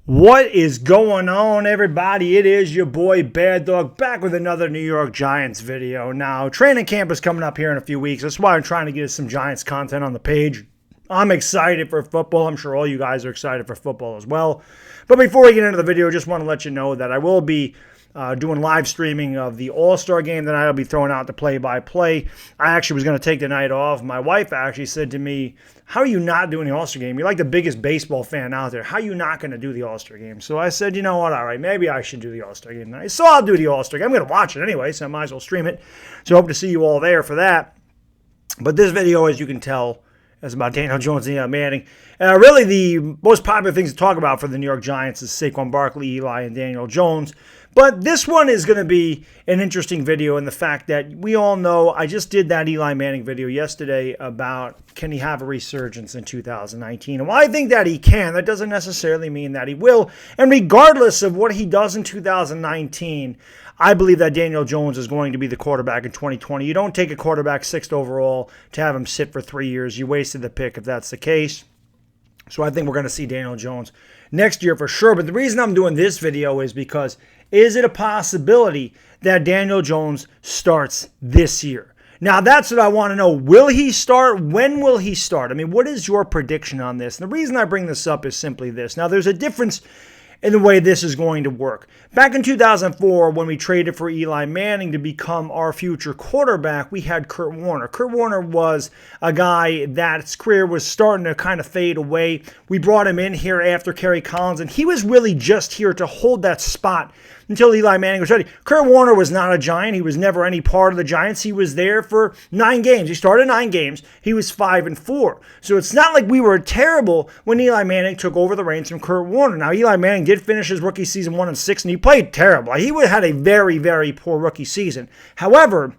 What is going on, everybody? It is your boy Baddog back with another New York Giants video. Now, training camp is coming up here in a few weeks. That's why I'm trying to get some Giants content on the page. I'm excited for football. I'm sure all you guys are excited for football as well. But before we get into the video, I just want to let you know that I will be doing live streaming of the All-Star game that I'll be throwing out the play-by-play. I actually was going to take the night off. My wife actually said to me, how are you not doing the All-Star game? You're like the biggest baseball fan out there. How are you not going to do the All-Star game? So I said, you know what? All right, maybe I should do the All-Star game tonight. So I'll do the All-Star game. I'm going to watch it anyway, so I might as well stream it. So I hope to see you all there for that. But this video, as you can tell, is about Daniel Jones and Eli Maning. Really, the most popular things to talk about for the New York Giants is Saquon Barkley, Eli, and Daniel Jones. But this one is going to be an interesting video in the fact that we all know I just did that Eli Maning video yesterday about can he have a resurgence in 2019. And while I think that he can, that doesn't necessarily mean that he will. And regardless of what he does in 2019, I believe that Daniel Jones is going to be the quarterback in 2020. You don't take a quarterback 6th overall to have him sit for 3 years. You wasted the pick if that's the case. So I think we're going to see Daniel Jones next year for sure. But the reason I'm doing this video is because is it a possibility that Daniel Jones starts this year? Now, that's what I want to know. Will he start? When will he start? I mean, what is your prediction on this? And the reason I bring this up is simply this. Now, there's a difference in the way this is going to work. Back in 2004, when we traded for Eli Maning to become our future quarterback, we had Kurt Warner. Kurt Warner was a guy that's career was starting to kind of fade away. We brought him in here after Kerry Collins, and he was really just here to hold that spot until Eli Maning was ready. Kurt Warner was not a Giant. He was never any part of the Giants. He was there for 9 games. He started 9 games. He was 5-4. So it's not like we were terrible when Eli Maning took over the reins from Kurt Warner. Now, Eli Maning did finish his rookie season 1-6, and he played terrible. He had a very, very poor rookie season. However,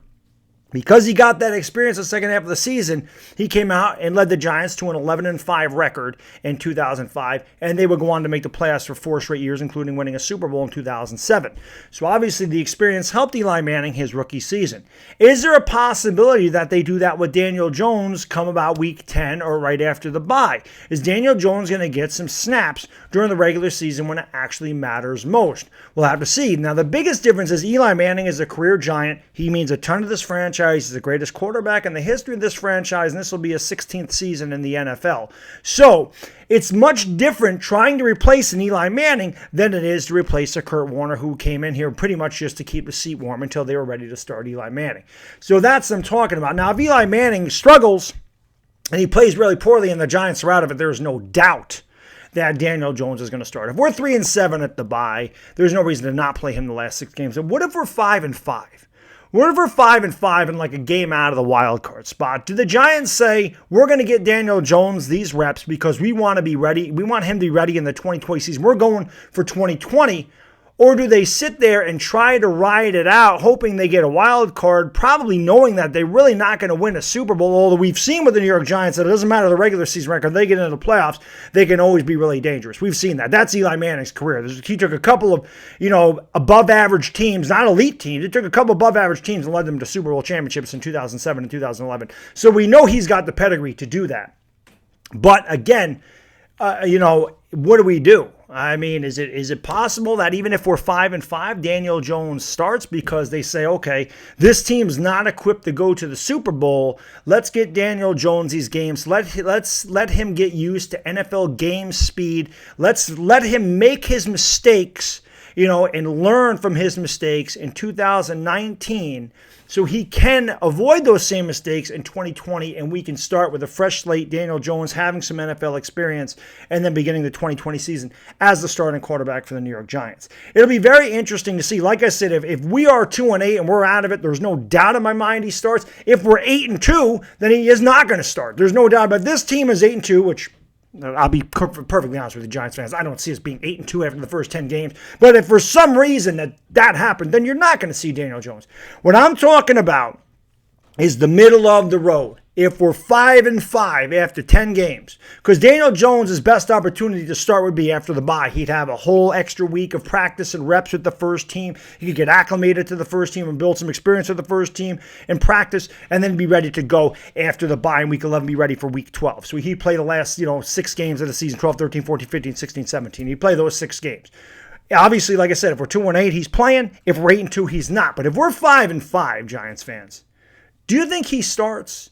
because he got that experience the second half of the season, he came out and led the Giants to an 11-5 record in 2005, and they would go on to make the playoffs for 4 straight years, including winning a Super Bowl in 2007. So obviously the experience helped Eli Maning his rookie season. Is there a possibility that they do that with Daniel Jones come about week 10 or right after the bye? Is Daniel Jones going to get some snaps during the regular season when it actually matters most? We'll have to see. Now, the biggest difference is Eli Maning is a career Giant. He means a ton to this franchise. He's the greatest quarterback in the history of this franchise, and this will be his 16th season in the NFL. So it's much different trying to replace an Eli Maning than it is to replace a Kurt Warner who came in here pretty much just to keep the seat warm until they were ready to start Eli Maning. So that's what I'm talking about. Now, if Eli Maning struggles and he plays really poorly and the Giants are out of it, there's no doubt that Daniel Jones is going to start. If we're 3-7 at the bye, there's no reason to not play him the last 6 games. And what if we're 5-5? What if we're 5-5 and like a game out of the wild card spot? Do the Giants say, we're going to get Daniel Jones these reps because we want to be ready? We want him to be ready in the 2020 season. We're going for 2020. Or do they sit there and try to ride it out, hoping they get a wild card, probably knowing that they're really not going to win a Super Bowl? Although we've seen with the New York Giants that it doesn't matter the regular season record, they get into the playoffs, they can always be really dangerous. We've seen that. That's Eli Maning's career. He took a couple of, above-average teams, not elite teams. He took a couple above-average teams and led them to Super Bowl championships in 2007 and 2011. So we know he's got the pedigree to do that. But again, what do we do? I mean, is it possible that even if we're 5-5, Daniel Jones starts because they say, okay, this team's not equipped to go to the Super Bowl. Let's get Daniel Jones these games. Let's let him get used to NFL game speed. Let's let him make his mistakes, and learn from his mistakes in 2019 so he can avoid those same mistakes in 2020, and we can start with a fresh slate, Daniel Jones having some NFL experience, and then beginning the 2020 season as the starting quarterback for the New York Giants. It'll be very interesting to see. Like I said, if we are 2-8 and we're out of it, there's no doubt in my mind he starts. If we're 8-2, then he is not going to start. There's no doubt. But this team is 8-2, which I'll be perfectly honest with the Giants fans. I don't see us being 8-2 after the first 10 games. But if for some reason that happened, then you're not going to see Daniel Jones. What I'm talking about is the middle of the road. if we're 5-5 after 10 games. Because Daniel Jones' best opportunity to start would be after the bye. He'd have a whole extra week of practice and reps with the first team. He could get acclimated to the first team and build some experience with the first team and practice, and then be ready to go after the bye in week 11, be ready for week 12. So he'd play the last 6 games of the season, 12, 13, 14, 15, 16, 17. He'd play those 6 games. Obviously, like I said, if we're 2-8, he's playing. If we're 8-2, he's not. But if we're 5-5, Giants fans, do you think he starts?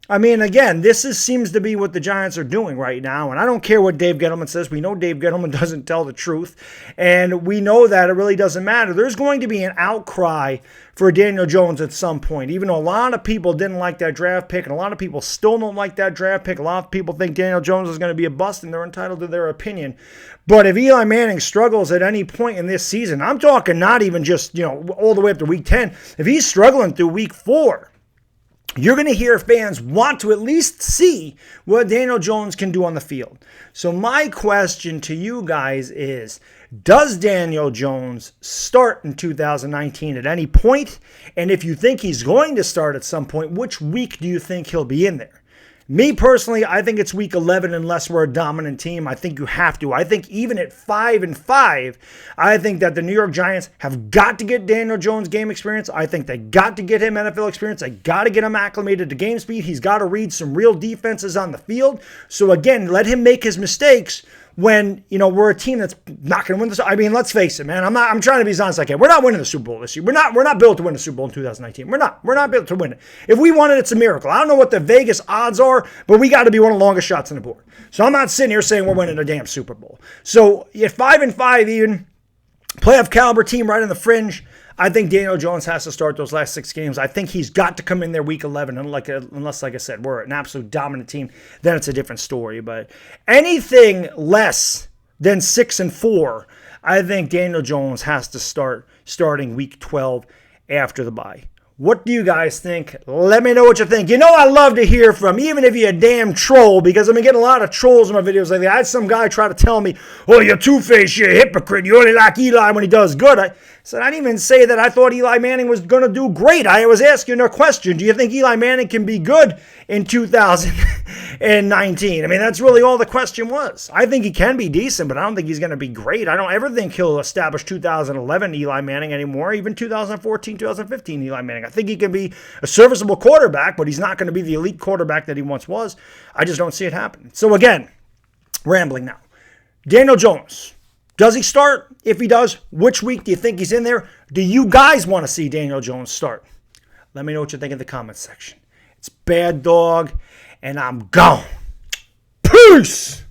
I mean, again, seems to be what the Giants are doing right now, and I don't care what Dave Gettleman says. We know Dave Gettleman doesn't tell the truth, and we know that it really doesn't matter. There's going to be an outcry for Daniel Jones at some point, even though a lot of people didn't like that draft pick, and a lot of people still don't like that draft pick. A lot of people think Daniel Jones is going to be a bust, and they're entitled to their opinion. But if Eli Manning struggles at any point in this season, I'm talking not even just, all the way up to week 10. If he's struggling through week 4, you're going to hear fans want to at least see what Daniel Jones can do on the field. So my question to you guys is, does Daniel Jones start in 2019 at any point? And if you think he's going to start at some point, which week do you think he'll be in there? Me personally, I think it's week 11 unless we're a dominant team. I think you have to. I think even at 5-5, I think that the New York Giants have got to get Daniel Jones game experience. I think they got to get him NFL experience. They got to get him acclimated to game speed. He's got to read some real defenses on the field. So again, let him make his mistakes when, we're a team that's not going to win this. I mean, let's face it, man. I'm trying to be as honest as I can. We're not winning the Super Bowl this year. We're not built to win the Super Bowl in 2019. We're not built to win it. If we won it, it's a miracle. I don't know what the Vegas odds are, but we got to be one of the longest shots on the board. So I'm not sitting here saying we're winning a damn Super Bowl. So at 5-5 even, playoff caliber team right in the fringe, I think Daniel Jones has to start those last 6 games. I think he's got to come in there week 11, unless, like I said, we're an absolute dominant team. Then it's a different story. But anything less than 6-4, I think Daniel Jones has to start starting week 12 after the bye. What do you guys think? Let me know what you think. I love to hear from, even if you're a damn troll, because I've been getting a lot of trolls in my videos lately. I had some guy try to tell me, oh, you're two-faced, you're a hypocrite, you only like Eli when he does good. I said, I didn't even say that I thought Eli Manning was going to do great. I was asking a question. Do you think Eli Manning can be good in 2019? I mean, that's really all the question was. I think he can be decent, but I don't think he's going to be great. I don't ever think he'll establish 2011 Eli Manning anymore, even 2014, 2015 Eli Manning. I think he can be a serviceable quarterback, but he's not going to be the elite quarterback that he once was. I just don't see it happening. So again, rambling now. Daniel Jones. Does he start? If he does, which week do you think he's in there? Do you guys want to see Daniel Jones start? Let me know what you think in the comments section. It's Baddog, and I'm gone. Peace!